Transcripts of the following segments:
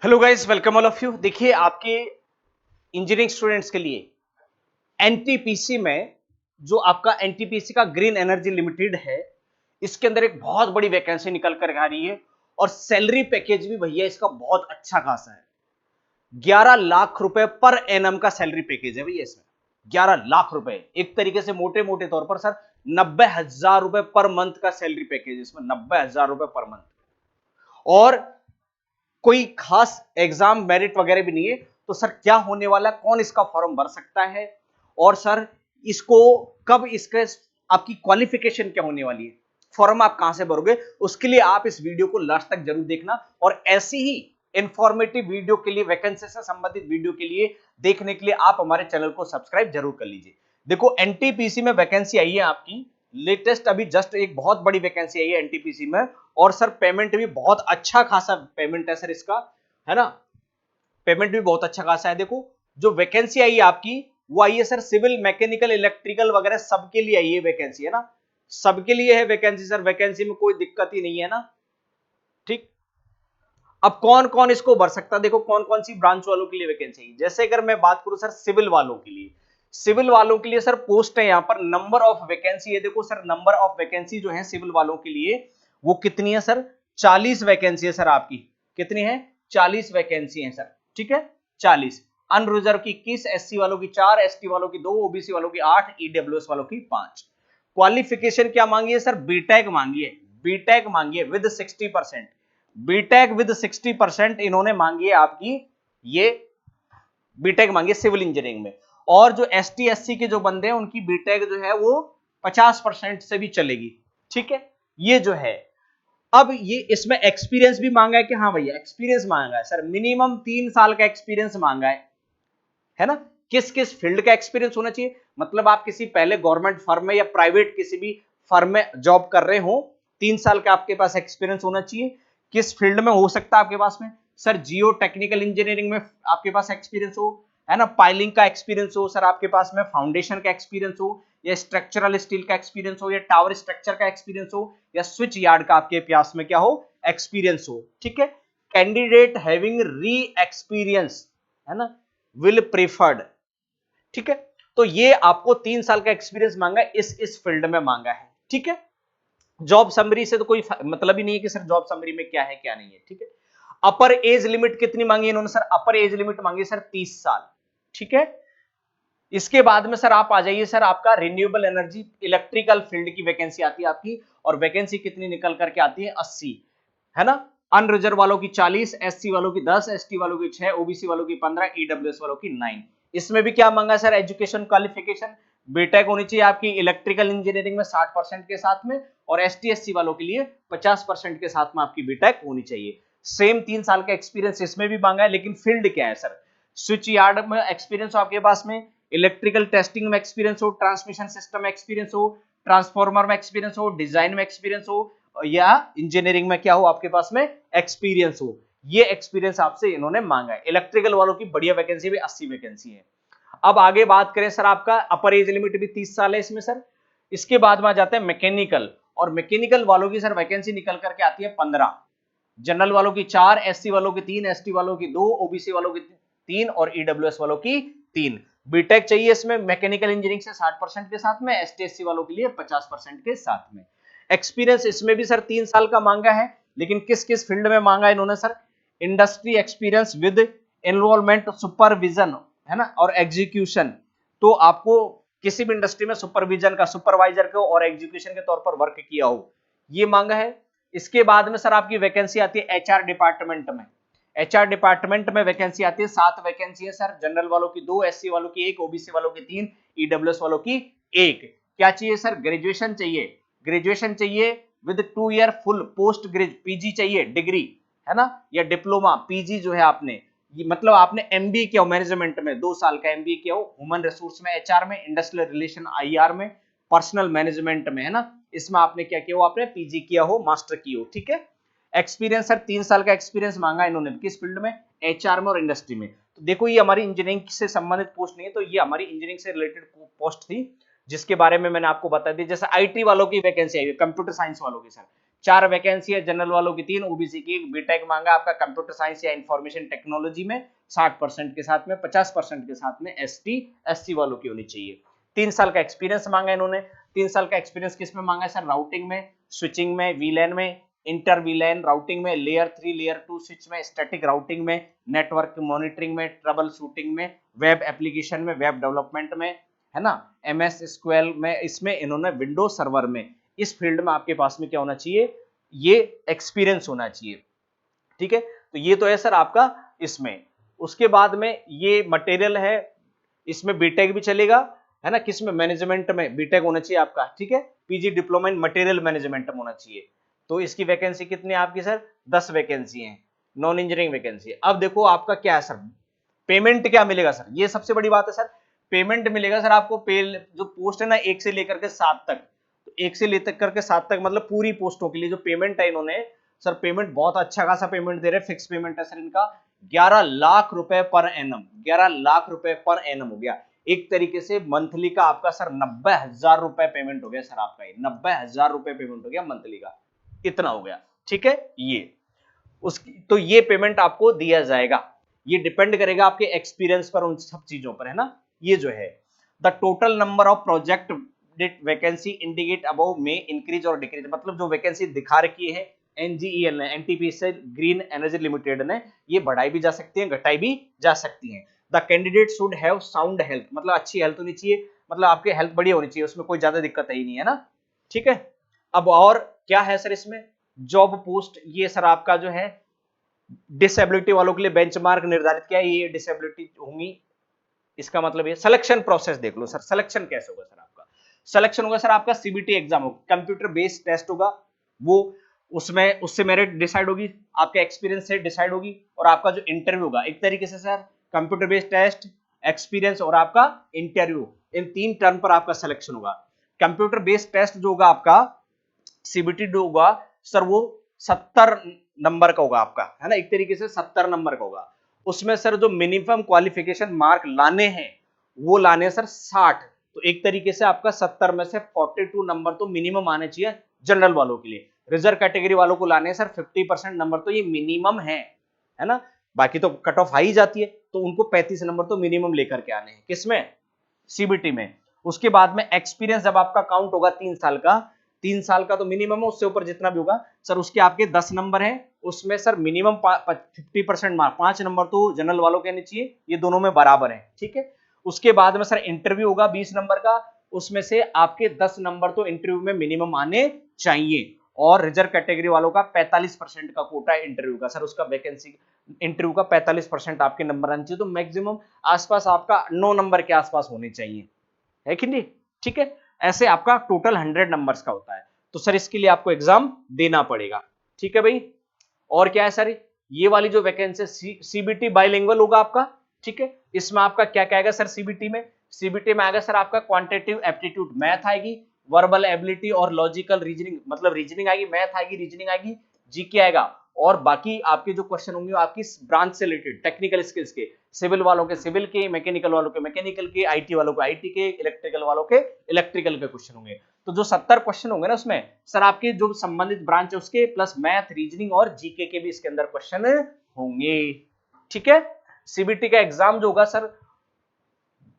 Hello guys, welcome all of you. देखिए, आपके engineering students के लिए एनटीपीसी में जो आपका एनटीपीसी का ग्रीन एनर्जी लिमिटेड है, इसके अंदर एक बहुत बड़ी वैकेंसी निकल कर आ रही है और सैलरी पैकेज भी भैया इसका बहुत अच्छा खासा है। 11 लाख रुपए पर एनम का सैलरी पैकेज है भैया इसमें। 11 लाख रुपए एक तरीके से मोटे मोटे तौर पर सर 90,000 रुपए पर मंथ का सैलरी पैकेज इसमें, 90,000 रुपए पर मंथ। और कोई खास एग्जाम मेरिट वगैरह भी नहीं है। तो सर क्या होने वाला, कौन इसका फॉर्म भर सकता है और सर इसको कब, इसका आपकी क्वालिफिकेशन क्या होने वाली है, फॉर्म आप कहां से भरोगे, उसके लिए आप इस वीडियो को लास्ट तक जरूर देखना। और ऐसी ही इंफॉर्मेटिव वीडियो के लिए, वैकेंसी से संबंधित वीडियो के लिए देखने के लिए आप हमारे चैनल को सब्सक्राइब जरूर कर लीजिए। देखो, एनटीपीसी में वैकेंसी आई है आपकी लेटेस्ट, अभी जस्ट एक बहुत बड़ी वैकेंसी आई है एनटीपीसी में। और सर पेमेंट भी बहुत अच्छा खासा पेमेंट है सर इसका, है ना। पेमेंट भी बहुत अच्छा खासा है। देखो, जो वैकेंसी आई है आपकी वो आई है सर सिविल, मैकेनिकल, इलेक्ट्रिकल वगैरह सबके लिए आई है वैकेंसी, है ना। सबके लिए है वैकेंसी सर, वैकेंसी में कोई दिक्कत ही नहीं है ना। ठीक। अब कौन कौन इसको भर सकता है, देखो कौन कौन सी ब्रांच वालों के लिए वैकेंसी है। जैसे अगर मैं बात करूं सर सिविल वालों के लिए, सिविल वालों के लिए सर पोस्ट है यहां पर, नंबर ऑफ वैकेंसी है। देखो सर, नंबर ऑफ वैकेंसी जो है सिविल वालों के लिए वो कितनी है सर, 40 वैकेंसी है सर आपकी। कितनी है, 40 वैकेंसी है सर। ठीक है, 40। अनरिजर्व की 21, एससी वालों की 4, एसटी वालों की 2, ओबीसी वालों की 8, ईडब्ल्यूएस वालों की 5। क्वालिफिकेशन क्या मांगी है सर, बीटेक मांगी है। बीटेक मांगी है विद 60%। बीटेक विद 60% इन्होंने मांगी है आपकी, ये बीटेक मांगी है सिविल इंजीनियरिंग में। और जो एसटी एससी के जो बंदे हैं उनकी बीटेक जो है वो 50% से भी चलेगी। ठीक है, ये जो है। अब ये इसमें एक्सपीरियंस भी मांगा है कि हाँ भैया एक्सपीरियंस मांगा है सर, मिनिमम 3 साल का एक्सपीरियंस मांगा है ना। किस किस फील्ड का एक्सपीरियंस होना चाहिए, मतलब आप किसी पहले गवर्नमेंट फर्म में या प्राइवेट किसी भी फर्म में जॉब कर रहे हो, 3 साल का आपके पास एक्सपीरियंस होना चाहिए। किस फील्ड में हो सकता है आपके पास में, सर जियो टेक्निकल इंजीनियरिंग में आपके पास एक्सपीरियंस हो, है ना, पाइलिंग का एक्सपीरियंस हो सर आपके पास में, फाउंडेशन का एक्सपीरियंस हो, या स्ट्रक्चरल स्टील का एक्सपीरियंस हो, या टावर स्ट्रक्चर का एक्सपीरियंस हो, या स्विच यार्ड का आपके पास में क्या हो, एक्सपीरियंस हो। ठीक है, कैंडिडेट हैविंग री एक्सपीरियंस, है ना, विल प्रेफर्ड। ठीक है, तो ये आपको 3 साल का एक्सपीरियंस मांगा है, इस फील्ड में मांगा है। ठीक है, जॉब समरी से तो कोई मतलब ही नहीं है कि सर जॉब समरी में क्या है क्या नहीं है। ठीक है, अपर एज लिमिट कितनी मांगी इन्होंने सर, अपर एज लिमिट मांगी सर 30 साल। ठीक है, इसके बाद में सर आप आ जाइए, सर आपका रिन्यूएबल एनर्जी इलेक्ट्रिकल फील्ड की वैकेंसी आती है आपकी, और वैकेंसी कितनी निकल करके आती है, 80, है ना। अनरिजर्व वालों की 40, एससी वालों की 10, एसटी वालों की 6, ओबीसी वालों की 15, ईडब्ल्यूएस वालों की 9। इसमें भी क्या मांगा सर, एजुकेशन क्वालिफिकेशन बीटेक होनी चाहिए आपकी इलेक्ट्रिकल इंजीनियरिंग में 60% के साथ में, और एसटी एससी वालों के लिए 50% के साथ में आपकी बीटेक होनी चाहिए। सेम 3 साल का एक्सपीरियंस इसमें भी मांगा है, लेकिन फील्ड क्या है सर, स्विच यार्ड में एक्सपीरियंस हो आपके पास में, इलेक्ट्रिकल टेस्टिंग में एक्सपीरियंस हो, ट्रांसमिशन सिस्टम में एक्सपीरियंस हो, ट्रांसफार्मर में एक्सपीरियंस हो, डिजाइन में एक्सपीरियंस हो, या इंजीनियरिंग में क्या हो आपके पास में एक्सपीरियंस हो। ये एक्सपीरियंस आपसे इन्होंने मांगा है। इलेक्ट्रिकल वालों की बढ़िया वैकेंसी भी 80 वैकेंसी है। अब आगे बात करें सर, आपका अपर एज लिमिट भी 30 साल है इसमें सर। इसके बाद में आ जाते हैं मैकेनिकल, और मैकेनिकल वालों की सर वैकेंसी निकल करके आती है 15। जनरल वालों की 4, एससी वालों की 3, एसटी वालों की 2, ओबीसी वालों की 3, और ईडब्ल्यूएस वालों की 3। बीटेक चाहिए इसमें मैकेनिकल इंजीनियरिंग से 60% के साथ में, एसटी एससी वालों के लिए 50% के साथ में। एक्सपीरियंस इसमें भी सर 3 साल का मांगा है, लेकिन किस किस फील्ड में मांगा है इन्होंने sir, industry experience with enrolment supervision, है ना, और एग्जीक्यूशन। तो आपको किसी भी इंडस्ट्री में सुपरविजन का, सुपरवाइजर को और एग्जीक्यूशन के तौर पर वर्क किया हो, ये मांगा है। इसके बाद में सर आपकी वैकेंसी आती है एचआर डिपार्टमेंट में। एचआर डिपार्टमेंट में वैकेंसी आती है 7 वैकेंसी है सर, जनरल वालों की 2, एससी वालों की 1, ओबीसी वालों की 3, ईडब्ल्यूएस वालों की 1। क्या चाहिए सर, ग्रेजुएशन चाहिए, ग्रेजुएशन चाहिए with 2 year full post graduate, PG चाहिए, डिग्री, है ना, या डिप्लोमा, पीजी जो है आपने, मतलब आपने एमबीए किया हो मैनेजमेंट में, 2 साल का एमबीए किया हो, ह्यूमन रिसोर्स में, एचआर में, इंडस्ट्रियल रिलेशन आईआर में, पर्सनल मैनेजमेंट में, है ना, इसमें आपने क्या किया हो, आपने पीजी किया हो, मास्टर की हो। ठीक है, एक्सपीरियंस सर 3 साल का एक्सपीरियंस मांगा इन्होंने, किस फील्ड में, एचआर में और इंडस्ट्री में। तो देखो, ये हमारी इंजीनियरिंग से संबंधित पोस्ट नहीं है, तो ये हमारी इंजीनियरिंग से रिलेटेड पोस्ट थी जिसके बारे में मैंने आपको बता दी। जैसे आईटी वालों की वैकेंसी आई है, कंप्यूटर साइंस वालों की सर, 4 वैकेंसी है, जनरल वालों की 3, ओबीसी की 1, बीटेक मांगा आपका कंप्यूटर साइंस या इंफॉर्मेशन टेक्नोलॉजी में 60% के साथ में, 50% के साथ में एसटी एससी वालों की होनी चाहिए। 3 साल का एक्सपीरियंस मांगा इन्होंने। 3 साल का एक्सपीरियंस किस में मांगा है सर? राउटिंग में, स्विचिंग में, वीलैन में, इंटर वीलैन राउटिंग में, लेयर 3 लेयर 2 स्विच में, स्टैटिक राउटिंग में, नेटवर्क मॉनिटरिंग में, ट्रबल शूटिंग में, वेब एप्लीकेशन में, वेब डेवलपमेंट में, है ना, एमएस स्क्यूएल में, इसमें इन्होंने विंडोज सर्वर में, इस फील्ड में आपके पास में क्या होना चाहिए? ये एक्सपीरियंस होना चाहिए। ठीक है, तो ये तो है सर आपका इसमें। उसके बाद में ये मटेरियल है, इसमें बीटेक भी चलेगा, है ना, किसमें? मैनेजमेंट में बीटेक होना चाहिए आपका। ठीक है, PG diploma in material management में होना चाहिए। तो इसकी वैकेंसी कितनी है आपकी सर? 10 वैकेंसी है, नॉन इंजीनियरिंग वैकेंसी। अब देखो आपका क्या है सर, पेमेंट क्या मिलेगा सर? ये सबसे बड़ी बात है सर, पेमेंट मिलेगा सर आपको। पे जो पोस्ट है ना 1 से लेकर के 7 तक, तो 1 से लेकर करके 7 तक मतलब पूरी पोस्टों के लिए जो पेमेंट है इन्होंने सर, पेमेंट बहुत अच्छा खासा पेमेंट दे रहे हैं। फिक्स पेमेंट है सर इनका 11 लाख रुपए पर एनम, 11 लाख रुपए पर एनम हो गया। एक तरीके से मंथली का आपका सर 90,000 रुपए पेमेंट हो गया सर आपका, ये 90,000 रुपए पेमेंट हो गया मंथली का, इतना हो गया। ठीक है, ये उसकी तो ये पेमेंट आपको दिया जाएगा। ये डिपेंड करेगा आपके एक्सपीरियंस पर, उन सब चीजों पर, है ना। ये जो है the total number of project vacancy indicate above में इंक्रीज और डिक्रीज, मतलब जो वैकेंसी दिखा रखी है एनजीईएल ने, एनटीपीसी ग्रीन एनर्जी लिमिटेड ने, ये बढ़ाई भी जा सकती है, घटाई भी जा सकती है। The candidate should have sound health, मतलब अच्छी हेल्थ होनी चाहिए, मतलब आपकी हेल्थ बढ़िया होनी चाहिए, उसमें कोई ज्यादा दिक्कत है ही नहीं, है ना। ठीक है, अब और क्या है सर इसमें? जॉब पोस्ट, ये सर आपका जो है डिसेबिलिटी वालों के लिए बेंचमार्क निर्धारित किया है, ये डिसेबिलिटी होंगी, इसका मतलब ये। सिलेक्शन प्रोसेस देख लो सर, सिलेक्शन कैसे होगा सर आपका? सिलेक्शन होगा सर आपका सीबीटी एग्जाम होगा, कंप्यूटर बेस्ड टेस्ट होगा वो, उसमें उससे मेरिट डिसाइड होगी, आपके एक्सपीरियंस से डिसाइड होगी, और आपका जो इंटरव्यू होगा एक तरीके से sir computer based test, experience और आपका इंटरव्यू, इन 3 टर्म पर आपका सिलेक्शन होगा। कंप्यूटर बेस्ड टेस्ट जो होगा आपका सीबीटी जो होगा सर, वो 70 नंबर का होगा आपका, है ना, एक तरीके से 70 नंबर का होगा। उसमें सर जो मिनिमम क्वालिफिकेशन मार्क लाने हैं वो लाने सर 60, तो एक तरीके से आपका 70 में से 42 नंबर तो मिनिमम आने चाहिए जनरल वालों के लिए। रिजर्व कैटेगरी वालों को लाने सर 50% नंबर, तो ये मिनिमम है ना, बाकी तो कट ऑफ हाई जाती है, तो उनको 35 नंबर तो मिनिमम लेकर के आने हैं, किसमें? सीबीटी में। उसके बाद में एक्सपीरियंस जब आपका काउंट होगा 3 साल का, 3 साल का तो मिनिमम है, उससे ऊपर जितना भी होगा सर उसके आपके 10 नंबर हैं, उसमें सर मिनिमम 50% मार्क, 5 नंबर तो जनरल वालों के आने चाहिए, ये दोनों में बराबर है। ठीक है, उसके बाद में सर इंटरव्यू होगा 20 नंबर का, उसमें से आपके 10 नंबर तो इंटरव्यू में मिनिमम आने चाहिए, और रिजर्व कैटेगरी वालों का 45% का कोटा है इंटरव्यू का सर, उसका वैकेंसी इंटरव्यू का 45% आपके नंबर आने चाहिए, तो मैक्सिमम आसपास आपका 9 नंबर के आसपास होने चाहिए, है कि नहीं। ठीक है, ऐसे आपका टोटल 100 नंबर्स का होता है, तो सर इसके लिए आपको एग्जाम देना पड़ेगा। ठीक है भाई, और क्या है सर, ये वाली जो वैकेंसी सीबीटी बाइलिंगुअल होगा आपका। ठीक है, इसमें आपका क्या क्या आएगा सर? सीबीटी में आएगा सर आपका क्वांटिटेटिव एप्टीट्यूड, मैथ आएगी, वर्बल एबिलिटी और लॉजिकल रीजनिंग, मतलब रीजनिंग आएगी, मैथ आएगी, रीजनिंग आएगी, जीके आएगा, और बाकी आपके जो क्वेश्चन होंगे आपकी ब्रांच से रिलेटेड टेक्निकल स्किल्स के, सिविल वालों के सिविल के, मैकेनिकल वालों के मैकेनिकल के, आईटी वालों के आईटी के, इलेक्ट्रिकल वालों के इलेक्ट्रिकल के क्वेश्चन होंगे। तो जो 70 क्वेश्चन होंगे ना उसमें सर आपके जो संबंधित ब्रांच है उसके प्लस मैथ, रीजनिंग और जीके के भी इसके अंदर क्वेश्चन होंगे। ठीक है, सीबीटी का एग्जाम जो होगा sir,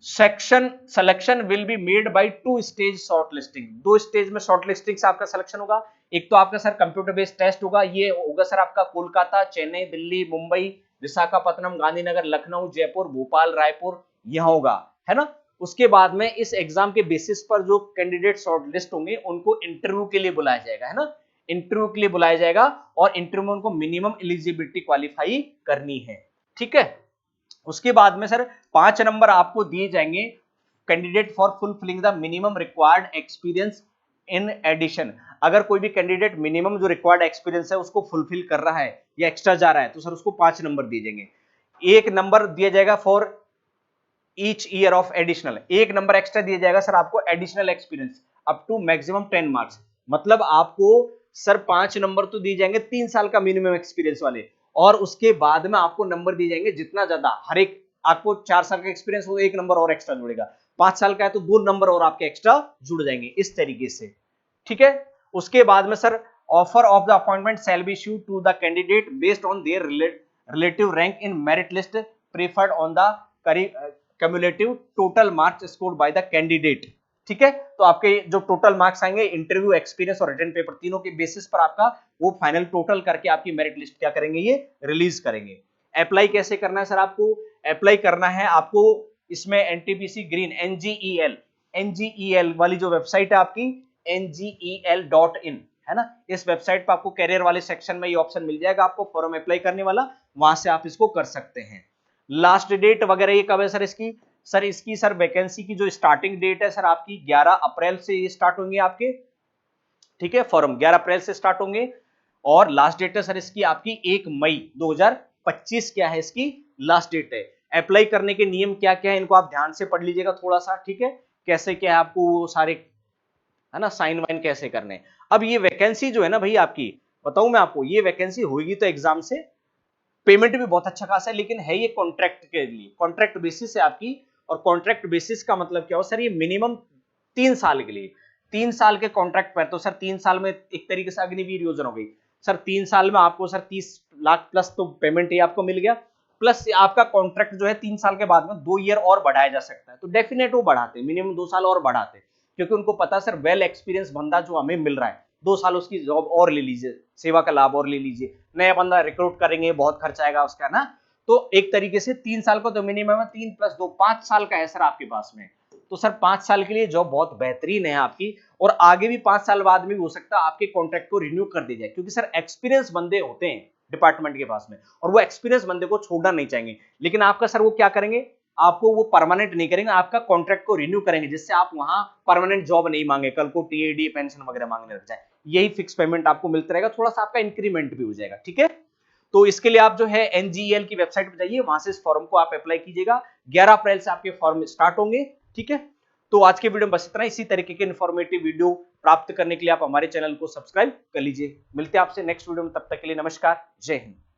section selection will be made by 2 stage shortlisting, 2 stage में शॉर्टलिस्टिंग से आपका सिलेक्शन होगा। एक तो आपका सर कंप्यूटर बेस्ड टेस्ट होगा, ये होगा सर आपका कोलकाता, चेन्नई, दिल्ली, मुंबई, विशाखापट्टनम, गांधीनगर, लखनऊ, जयपुर, भोपाल, रायपुर, यहां होगा, है ना। उसके बाद में इस एग्जाम के बेसिस पर जो कैंडिडेट शॉर्टलिस्ट होंगे उनको इंटरव्यू के लिए बुलाया जाएगा, है ना, इंटरव्यू के लिए बुलाया जाएगा, और इंटरव्यू में उनको मिनिमम एलिजिबिलिटी क्वालिफाई करनी है। ठीक है, उसके बाद में सर 5 नंबर आपको दिए जाएंगे candidate for fulfilling the minimum required experience in addition, अगर कोई भी कैंडिडेट मिनिमम जो रिक्वायर्ड एक्सपीरियंस है उसको फुलफिल कर रहा है या एक्स्ट्रा जा रहा है, तो सर उसको 5 नंबर दिए जाएंगे। 1 नंबर दिया जाएगा for each year of additional, 1 number extra दिया जाएगा सर आपको additional experience up to maximum 10 marks, मतलब आपको सर 5 नंबर तो दिए जाएंगे 3 साल का मिनिमम एक्सपीरियंस वाले, और उसके बाद में आपको नंबर दिए जाएंगे जितना ज्यादा, हर एक आपको 4 साल का एक्सपीरियंस हो 1 नंबर और एक्स्ट्रा जुड़ेगा, 5 साल का है तो 2 नंबर और आपके एक्स्ट्रा जुड़ जाएंगे, इस तरीके से। ठीक है, उसके बाद में sir offer of the appointment shall be issued to the candidate based on their relative rank in merit list preferred on the cumulative total marks scored by the candidate. ठीक है, तो आपके जो टोटल मार्क्स आएंगे interview, experience और written paper तीनों के basis पर आपका वो फाइनल टोटल करके आपकी मेरिट लिस्ट क्या करेंगे, ये रिलीज करेंगे। अप्लाई कैसे करना है सर? आपको अप्लाई करना है, आपको इसमें एनटीपीसी ग्रीन एनजीईएल वाली जो वेबसाइट है आपकी ngel.in है ना, इस वेबसाइट पर आपको कैरियर वाले सेक्शन में ये ऑप्शन मिल जाएगा, आपको फॉर्म अप्लाई करने वाला, वहां से आप इसको कर सकते हैं। लास्ट डेट वगैरह ये कब है सर इसकी? सर वैकेंसी की जो स्टार्टिंग डेट है सर आपकी 11 अप्रैल से ये स्टार्ट होंगे आपके। ठीक है, फॉर्म 11 अप्रैल से स्टार्ट होंगे और लास्ट डेट है सर इसकी आपकी 1 मई 2025 क्या है इसकी लास्ट डेट है। अप्लाई करने के नियम क्या क्या है इनको आप ध्यान से पढ़ लीजिएगा थोड़ा सा। ठीक है, कैसे क्या है आपको वो सारे है ना साइन वाइन कैसे करने। अब ये वैकेंसी जो है ना भाई आपकी, बताऊं मैं आपको, ये वैकेंसी होगी तो एग्जाम से पेमेंट भी बहुत अच्छा खासा है, लेकिन है ये कॉन्ट्रैक्ट के लिए, कॉन्ट्रैक्ट बेसिस है आपकी। और कॉन्ट्रैक्ट बेसिस का मतलब क्या हो सर? ये मिनिमम 3 साल के लिए, 3 साल के कॉन्ट्रैक्ट पर। तो सर 3 साल में एक तरीके से अग्निवीर योजना हो गई सर। 3 साल में आपको सर 30 लाख प्लस तो पेमेंट ही आपको मिल गया, प्लस आपका कॉन्ट्रैक्ट जो है 3 साल के बाद में 2 ईयर और बढ़ाया जा सकता है। तो डेफिनेट वो बढ़ाते, मिनिमम 2 साल और बढ़ाते, क्योंकि उनको पता सर वेल एक्सपीरियंस बंदा जो हमें मिल रहा है, 2 साल उसकी जॉब और ले लीजिए, सेवा का लाभ और ले लीजिए, नया बंदा रिक्रूट करेंगे, बहुत खर्चा आएगा उसका ना। तो एक तरीके से 3 साल को तो मिनिमम है, 3 + 2 5 साल का है सर आपके पास में। तो सर 5 साल के लिए जॉब बहुत बेहतरीन है आपकी, और आगे भी 5 साल बाद में भी हो सकता है आपके कॉन्ट्रैक्ट को रिन्यू कर दिया जाए, क्योंकि सर एक्सपीरियंस बंदे होते हैं डिपार्टमेंट के पास में, और वो एक्सपीरियंस बंदे को छोड़ना नहीं चाहेंगे। लेकिन आपका सर वो क्या करेंगे, आपको वो परमानेंट नहीं करेंगे, आपका कॉन्ट्रैक्ट को रिन्यू करेंगे, जिससे आप वहां परमानेंट जॉब नहीं मांगे, कल को टीएडी पेंशन वगैरह मांगने लग जाए। यही फिक्स पेमेंट आपको मिलता रहेगा, थोड़ा सा आपका इंक्रीमेंट भी हो जाएगा। ठीक है, तो इसके लिए आप जो है एनजीएल की वेबसाइट पर जाइए, वहां से इस फॉर्म को आप अप्लाई कीजिएगा। 11 अप्रैल से आपके फॉर्म स्टार्ट होंगे। ठीक है, तो आज के वीडियो में बस इतना। इसी तरीके के इन्फॉर्मेटिव वीडियो प्राप्त करने के लिए आप हमारे चैनल को सब्सक्राइब कर लीजिए। मिलते हैं आपसे नेक्स्ट वीडियो में, तब तक के लिए नमस्कार, जय हिंद।